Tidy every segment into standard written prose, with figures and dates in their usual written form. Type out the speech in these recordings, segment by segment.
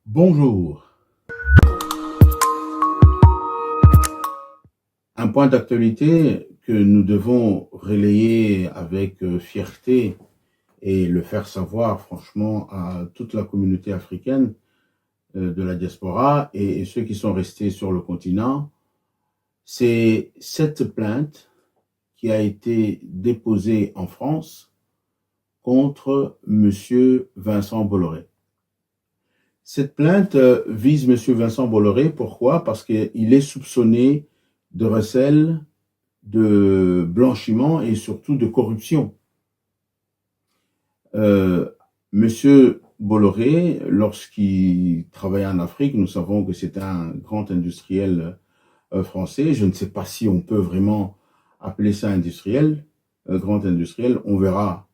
Bonjour. Un point d'actualité que nous devons relayer avec fierté et le faire savoir franchement à toute la communauté africaine de la diaspora et ceux qui sont restés sur le continent, c'est cette plainte qui a été déposée en France contre Monsieur Vincent Bolloré. Cette plainte vise Monsieur Vincent Bolloré. Pourquoi? Parce qu'il est soupçonné de recel, de blanchiment et surtout de corruption. Monsieur Bolloré, lorsqu'il travaillait en Afrique, nous savons que c'est un grand industriel français. Je ne sais pas si on peut vraiment appeler ça industriel, grand industriel. On verra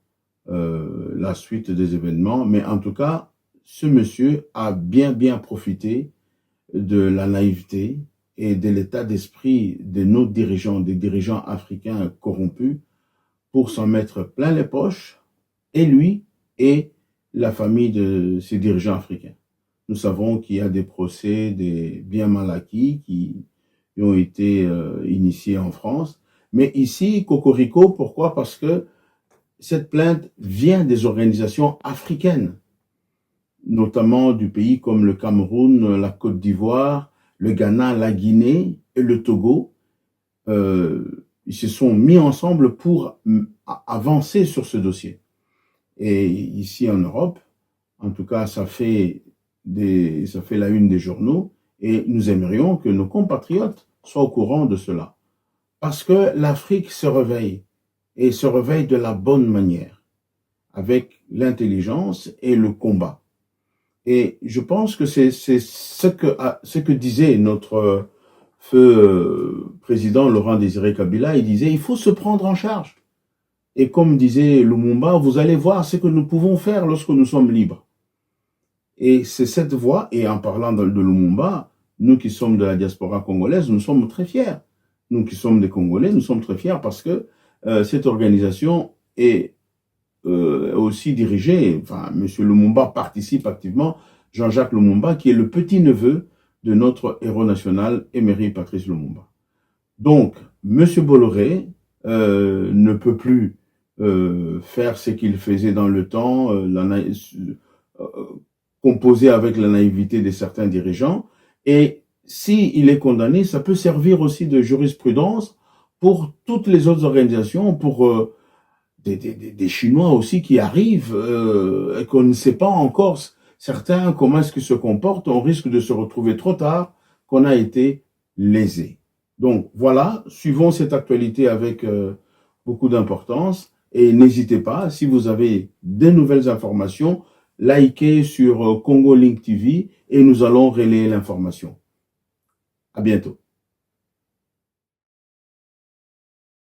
la suite des événements. Mais en tout cas, ce monsieur a bien profité de la naïveté et de l'état d'esprit de nos dirigeants, des dirigeants africains corrompus, pour s'en mettre plein les poches, et lui et la famille de ces dirigeants africains. Nous savons qu'il y a des procès, des biens mal acquis qui ont été initiés en France. Mais ici, Cocorico, pourquoi? Parce que cette plainte vient des organisations africaines, notamment du pays comme le Cameroun, la Côte d'Ivoire, le Ghana, la Guinée et le Togo. Ils se sont mis ensemble pour avancer sur ce dossier. Et ici en Europe, en tout cas, ça fait la une des journaux, et nous aimerions que nos compatriotes soient au courant de cela. Parce que l'Afrique se réveille, et se réveille de la bonne manière, avec l'intelligence et le combat. Et je pense que c'est ce que disait notre feu président Laurent Désiré Kabila. Il disait, il faut se prendre en charge. Et comme disait Lumumba, vous allez voir ce que nous pouvons faire lorsque nous sommes libres. Et c'est cette voie, et en parlant de Lumumba, nous qui sommes de la diaspora congolaise, nous sommes très fiers. Nous qui sommes des Congolais, nous sommes très fiers parce que cette organisation est aussi dirigé, enfin, M. Lumumba participe activement, Jean-Jacques Lumumba, qui est le petit-neveu de notre héros national, Emery Patrice Lumumba. Donc, M. Bolloré ne peut plus faire ce qu'il faisait dans le temps, composer avec la naïveté de certains dirigeants, et s'il est condamné, ça peut servir aussi de jurisprudence pour toutes les autres organisations, pour des Chinois aussi qui arrivent et qu'on ne sait pas encore certains comment est-ce qu'ils se comportent. On risque de se retrouver trop tard, qu'on a été lésé. Donc voilà, suivons cette actualité avec beaucoup d'importance et n'hésitez pas, si vous avez des nouvelles informations, likez sur Congo Link TV et nous allons relayer l'information. À bientôt.